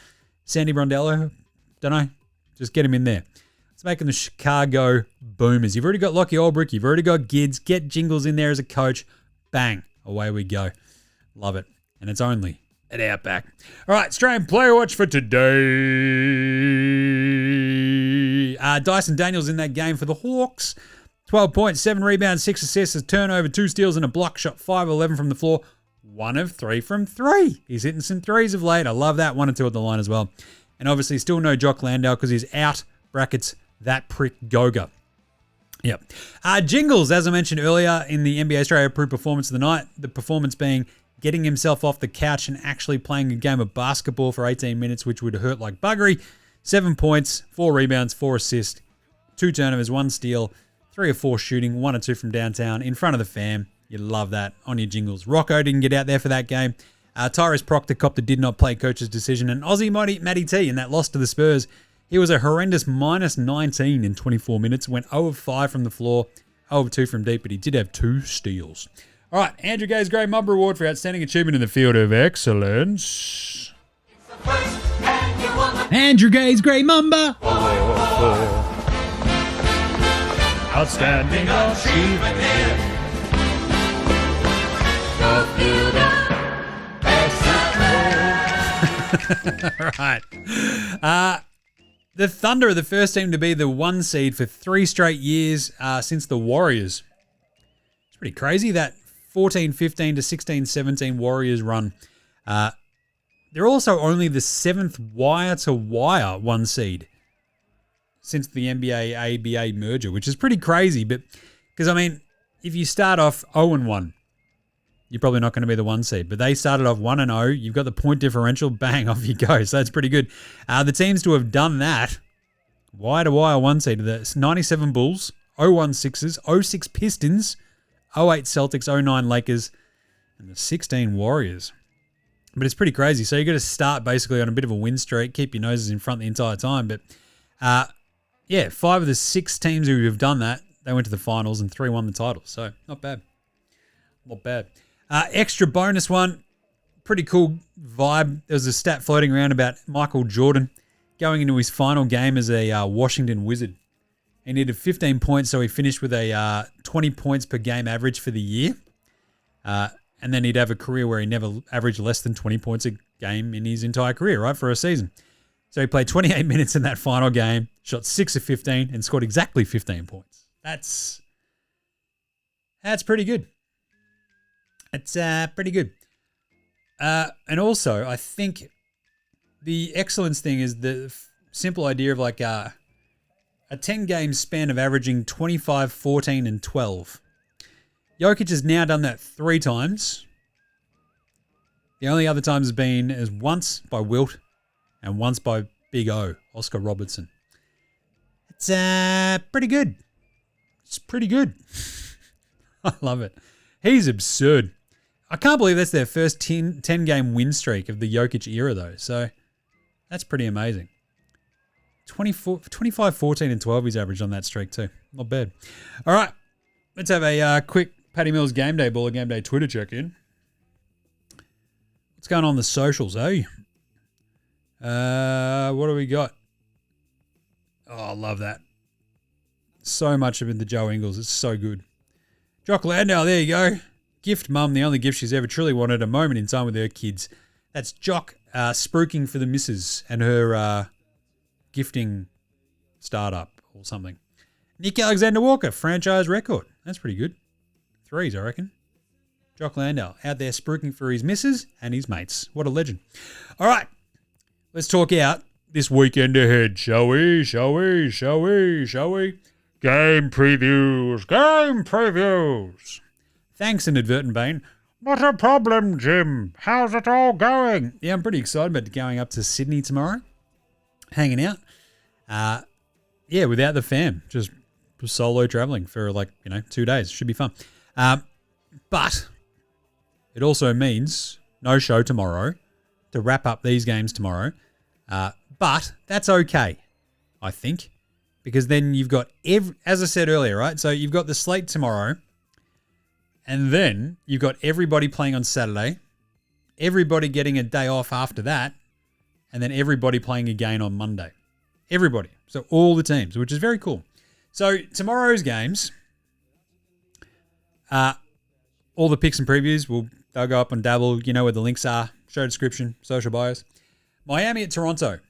Sandy Brondello, don't know. Just get him in there. Let's make him the Chicago Boomers. You've already got Lockie Olbrich. You've already got Gids. Get Jingles in there as a coach. Bang. Away we go. Love it. And it's only at Outback. All right, Australian Player Watch for today. Dyson Daniels in that game for the Hawks. 12 points, 7 rebounds, 6 assists, a turnover, 2 steals and a block. Shot 5-11 from the floor. 1 of 3 from 3. He's hitting some threes of late. I love that. 1 or 2 at the line as well. And obviously still no Jock Landale because he's out. Brackets, that prick Goga. Yep. Jingles, as I mentioned earlier in the NBA Australia Approved Performance of the Night, the performance being getting himself off the couch and actually playing a game of basketball for 18 minutes, which would hurt like buggery. 7 points, 4 rebounds, 4 assists, 2 turnovers, 1 steal, 3 or 4 shooting, 1 or 2 from downtown, in front of the fam. You love that on your jingles. Rocco didn't get out there for that game. Tyrese Proctor copped a did not play coach's decision. And Aussie Matty T in that loss to the Spurs, he was a horrendous minus 19 in 24 minutes. Went 0 of 5 from the floor, 0 of 2 from deep, but he did have 2 steals. All right, Andrew Gay's Great MAMBA Award for Outstanding Achievement in the Field of Excellence. Andrew Gay's Great MAMBA. Outstanding Achievement. All right. The Thunder are the first team to be the 1 seed for 3 straight years since the Warriors. It's pretty crazy, that 14-15 to 16-17 Warriors run. They're also only the 7th wire-to-wire 1 seed since the NBA-ABA merger, which is pretty crazy. But because, I mean, if you start off 0-1, you're probably not going to be the 1 seed. But they started off 1-0. You've got the point differential. Bang, off you go. So that's pretty good. The teams to have done that, wire-to-wire 1 seed, the 97 Bulls, 01 Sixers, 06 Pistons, 08 Celtics, 09 Lakers, and the 16 Warriors. But it's pretty crazy. So you got to start basically on a bit of a win streak, keep your noses in front the entire time. But yeah, 5 of the 6 teams who have done that, they went to the finals and 3 won the title. So not bad. Not bad. Extra bonus one, pretty cool vibe. There was a stat floating around about Michael Jordan going into his final game as a Washington Wizard. He needed 15 points, so he finished with a 20 points per game average for the year. And then he'd have a career where he never averaged less than 20 points a game in his entire career, right, for a season. So he played 28 minutes in that final game, shot 6 of 15, and scored exactly 15 points. That's pretty good. It's pretty good. And also, I think the excellence thing is the simple idea of like a 10-game span of averaging 25, 14, and 12. Jokic has now done that 3 times. The only other times has been is once by Wilt and once by Big O, Oscar Robertson. It's pretty good. It's pretty good. I love it. He's absurd. I can't believe that's their first 10-game win streak of the Jokic era, though. So that's pretty amazing. 25, 14, and 12 he's averaged on that streak, too. Not bad. All right. Let's have a quick Paddy Mills Game Day Baller Game Day Twitter check-in. What's going on the socials, eh? What do we got? Oh, I love that. So much of it, the Joe Ingles. It's so good. Jock Landau, there you go. Gift mum, the only gift she's ever truly wanted, a moment in time with her kids. That's Jock spruiking for the missus and her gifting startup or something. Nick Alexander Walker, franchise record. That's pretty good. 3s, I reckon. Jock Landau out there spruiking for his missus and his mates. What a legend. All right, let's talk out this weekend ahead, shall we? Game previews. Thanks, Inadvertent Bane. Not a problem, Jim. How's it all going? Yeah, I'm pretty excited about going up to Sydney tomorrow. Hanging out. Yeah, without the fam. Just solo traveling for 2 days. Should be fun. But it also means no show tomorrow to wrap up these games tomorrow. But that's okay, I think. Because then you've got, as I said earlier, right? So you've got the slate tomorrow. And then you've got everybody playing on Saturday. Everybody getting a day off after that. And then everybody playing again on Monday. Everybody. So all the teams, which is very cool. So tomorrow's games, all the picks and previews, they'll go up on Dabble. You know where the links are. Show description, social bios. Miami at Toronto.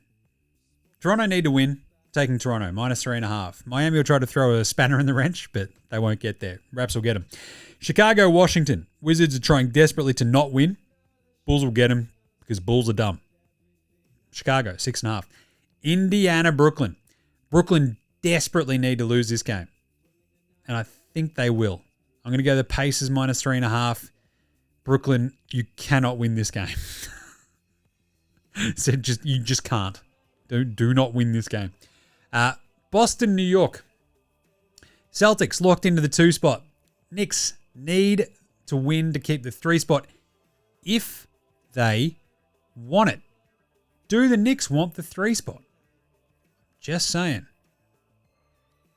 Toronto need to win. Taking Toronto, -3.5. Miami will try to throw a spanner in the wrench, but they won't get there. Raps will get them. Chicago, Washington. Wizards are trying desperately to not win. Bulls will get them because Bulls are dumb. Chicago, 6.5. Indiana, Brooklyn. Brooklyn desperately need to lose this game. And I think they will. I'm going to go the Pacers -3.5. Brooklyn, you cannot win this game. So you just can't. Do not win this game. Boston, New York. Celtics locked into the 2 spot. Knicks need to win to keep the 3 spot if they want it. Do the Knicks want the 3 spot? Just saying.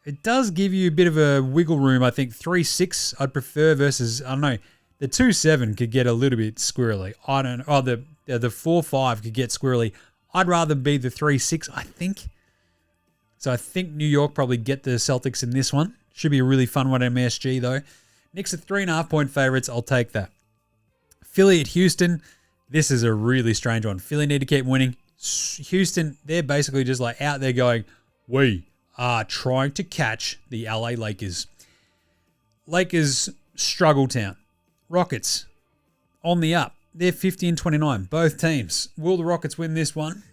It does give you a bit of a wiggle room. I think 3-6 I'd prefer versus, I don't know, the 2-7 could get a little bit squirrely. I don't know. Oh, the 4-5 could get squirrely. I'd rather be the 3-6, I think. So I think New York probably get the Celtics in this one. Should be a really fun one at MSG though. Knicks are 3.5-point favorites. I'll take that. Philly at Houston. This is a really strange one. Philly need to keep winning. Houston, they're basically just like out there going, we are trying to catch the LA Lakers. Lakers struggle town. Rockets on the up. They're 50-29, both teams. Will the Rockets win this one?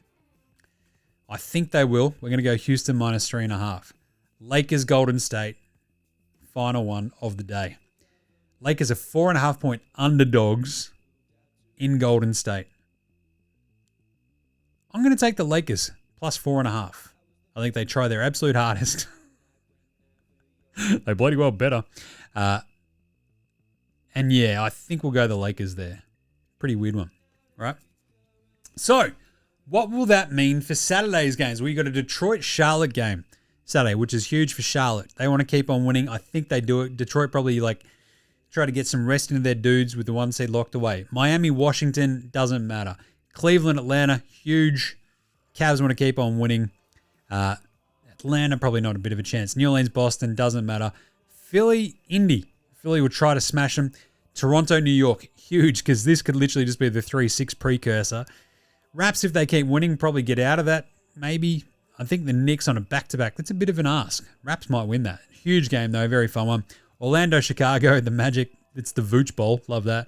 I think they will. We're going to go Houston minus 3.5. Lakers, Golden State. Final one of the day. Lakers are 4.5-point underdogs in Golden State. I'm going to take the Lakers plus 4.5. I think they try their absolute hardest. They bloody well better. And yeah, I think we'll go the Lakers there. Pretty weird one, right? So, what will that mean for Saturday's games? Well, you got a Detroit-Charlotte game Saturday, which is huge for Charlotte. They want to keep on winning. I think they do it. Detroit probably try to get some rest into their dudes with the 1 seed locked away. Miami, Washington, doesn't matter. Cleveland, Atlanta, huge. Cavs want to keep on winning. Atlanta, probably not a bit of a chance. New Orleans, Boston, doesn't matter. Philly, Indy. Philly will try to smash them. Toronto, New York, huge, because this could literally just be the 3-6 precursor. Raps, if they keep winning, probably get out of that. Maybe. I think the Knicks on a back-to-back. That's a bit of an ask. Raps might win that. Huge game, though. Very fun one. Orlando, Chicago, the Magic. It's the Vooch Bowl. Love that.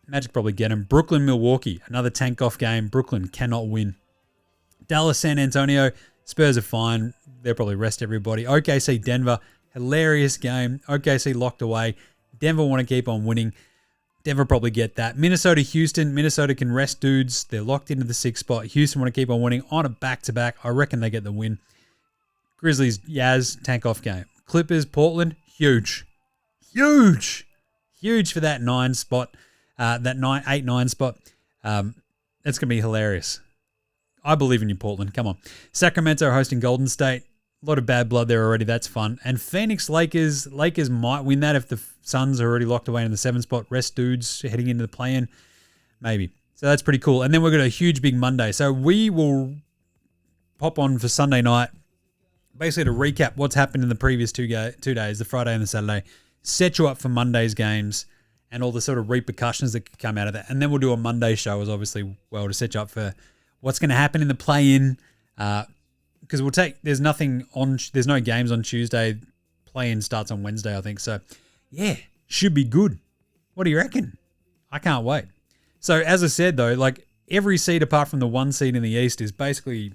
Magic probably get them. Brooklyn, Milwaukee. Another tank-off game. Brooklyn cannot win. Dallas, San Antonio. Spurs are fine. They'll probably rest everybody. OKC, Denver. Hilarious game. OKC locked away. Denver want to keep on winning. Denver probably get that. Minnesota, Houston. Minnesota can rest dudes. They're locked into the 6th spot. Houston want to keep on winning on a back-to-back. I reckon they get the win. Grizzlies, Yaz, tank-off game. Clippers, Portland, huge. Huge. Huge for that 9 spot. That 8-9 spot. That's going to be hilarious. I believe in you, Portland. Come on. Sacramento hosting Golden State. A lot of bad blood there already. That's fun. And Phoenix, Lakers. Lakers might win that if the Suns are already locked away in the 7th spot. Rest dudes heading into the play-in. Maybe. So that's pretty cool. And then we've got a huge big Monday. So we will pop on for Sunday night, basically to recap what's happened in the previous 2 days, the Friday and the Saturday, set you up for Monday's games and all the sort of repercussions that could come out of that. And then we'll do a Monday show as obviously well to set you up for what's going to happen in the play-in. Because there's no games on Tuesday. Play-in starts on Wednesday, I think. So, yeah, should be good. What do you reckon? I can't wait. So, as I said, though, every seed apart from the 1 seed in the East is basically,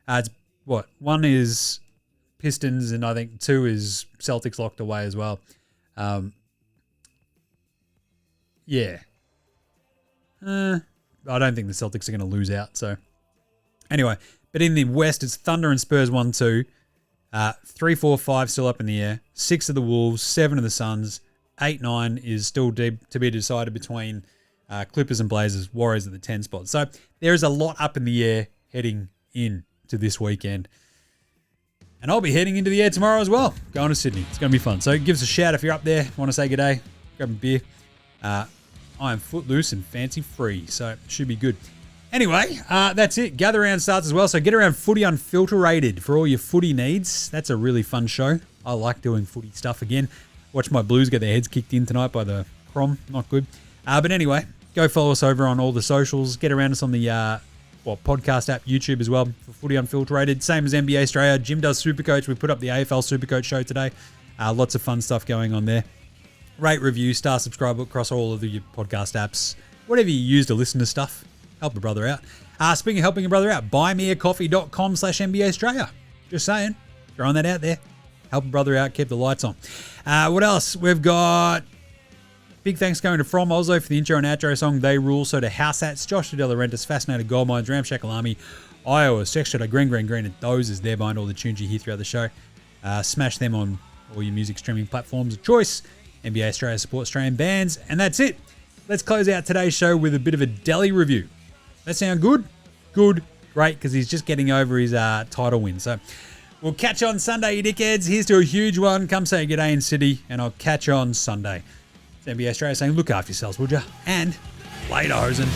it's what? 1 is Pistons and I think 2 is Celtics locked away as well. Yeah. I don't think the Celtics are going to lose out. So, anyway. But in the West, it's Thunder and Spurs 1-2. 3, 4, 5 still up in the air. 6 of the Wolves, 7 of the Suns. 8, 9 is still to be decided between Clippers and Blazers. Warriors at the 10 spot. So there is a lot up in the air heading into this weekend. And I'll be heading into the air tomorrow as well. Going to Sydney. It's going to be fun. So give us a shout if you're up there. Want to say good day. Grab a beer. I am footloose and fancy free. So it should be good. Anyway, that's it. Gather Round starts as well. So Get Around Footy Unfilterated for all your footy needs. That's a really fun show. I like doing footy stuff again. Watch my Blues get their heads kicked in tonight by the Crom. Not good. But anyway, go follow us over on all the socials. Get around us on the podcast app, YouTube as well for Footy Unfilterated. Same as NBA Straya. Jim does Supercoach. We put up the AFL Supercoach show today. Lots of fun stuff going on there. Rate, review, star, subscribe across all of the podcast apps. Whatever you use to listen to stuff. Help a brother out. Speaking of helping a brother out, buymeacoffee.com/NBA Australia. Just saying. Throwing that out there. Help a brother out. Keep the lights on. What else? We've got big thanks going to From Oslo for the intro and outro song They Rule. So to House Hats, Josh De La Rentis, Fascinated Gold Mines, Ramshackle Army, Iowa, Sex Shadow, Green, and those is there behind all the tunes you hear throughout the show. Smash them on all your music streaming platforms of choice. NBA Australia supports Australian bands, and that's it. Let's close out today's show with a bit of a Delhi review. That sound good? Good. Great, because he's just getting over his title win. So we'll catch you on Sunday, you dickheads. Here's to a huge one. Come say g'day in City, and I'll catch you on Sunday. It's NBA Australia saying look after yourselves, would you? And later, Hosen.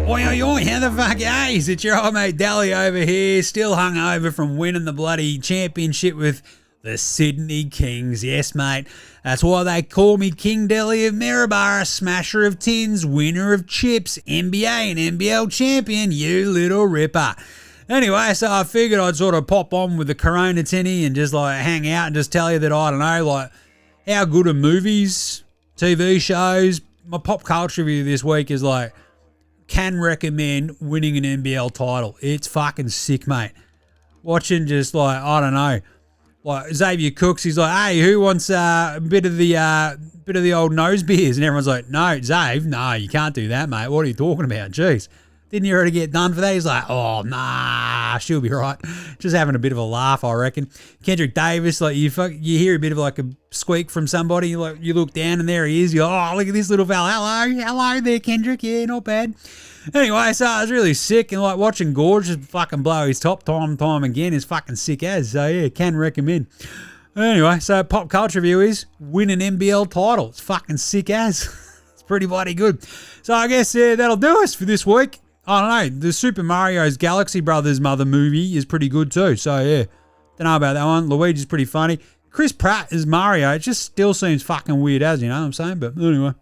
Oi, how the fuck is it? Your old mate Dally over here, still hungover from winning the bloody championship with the Sydney Kings. Yes, mate. That's why they call me King Dally of Maryborough, smasher of tins, winner of chips, NBA and NBL champion, you little ripper. Anyway, so I figured I'd sort of pop on with the Corona tinny and just like hang out and just tell you that, I don't know, like how good are movies, TV shows. My pop culture review this week is like, can recommend winning an NBL title. It's fucking sick, mate. Watching just like, I don't know, like Xavier Cooks, he's like, hey, who wants a bit of the old nose beers? And everyone's like, no, Zave, no, you can't do that, mate. What are you talking about? Jeez. Didn't you already get done for that? He's like, oh, nah, she'll be right. Just having a bit of a laugh, I reckon. Kendrick Davis, like you hear a bit of like a squeak from somebody. You look down and there he is. You're, oh, look at this little fella. Hello there, Kendrick. Yeah, not bad. Anyway, so I was really sick and like watching Gorge just fucking blow his top time and time again is fucking sick as. So yeah, can recommend. Anyway, so pop culture review is win an NBL title. It's fucking sick as. It's pretty bloody good. So I guess that'll do us for this week. I don't know, the Super Mario's Galaxy Brothers mother movie is pretty good too. So yeah, don't know about that one. Luigi's pretty funny. Chris Pratt as Mario, it just still seems fucking weird as, you know what I'm saying? But anyway,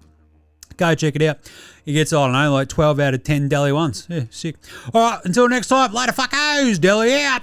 go check it out. He gets, I don't know, like 12 out of 10 Deli ones. Yeah, sick. All right, until next time, later fuckos, Deli out.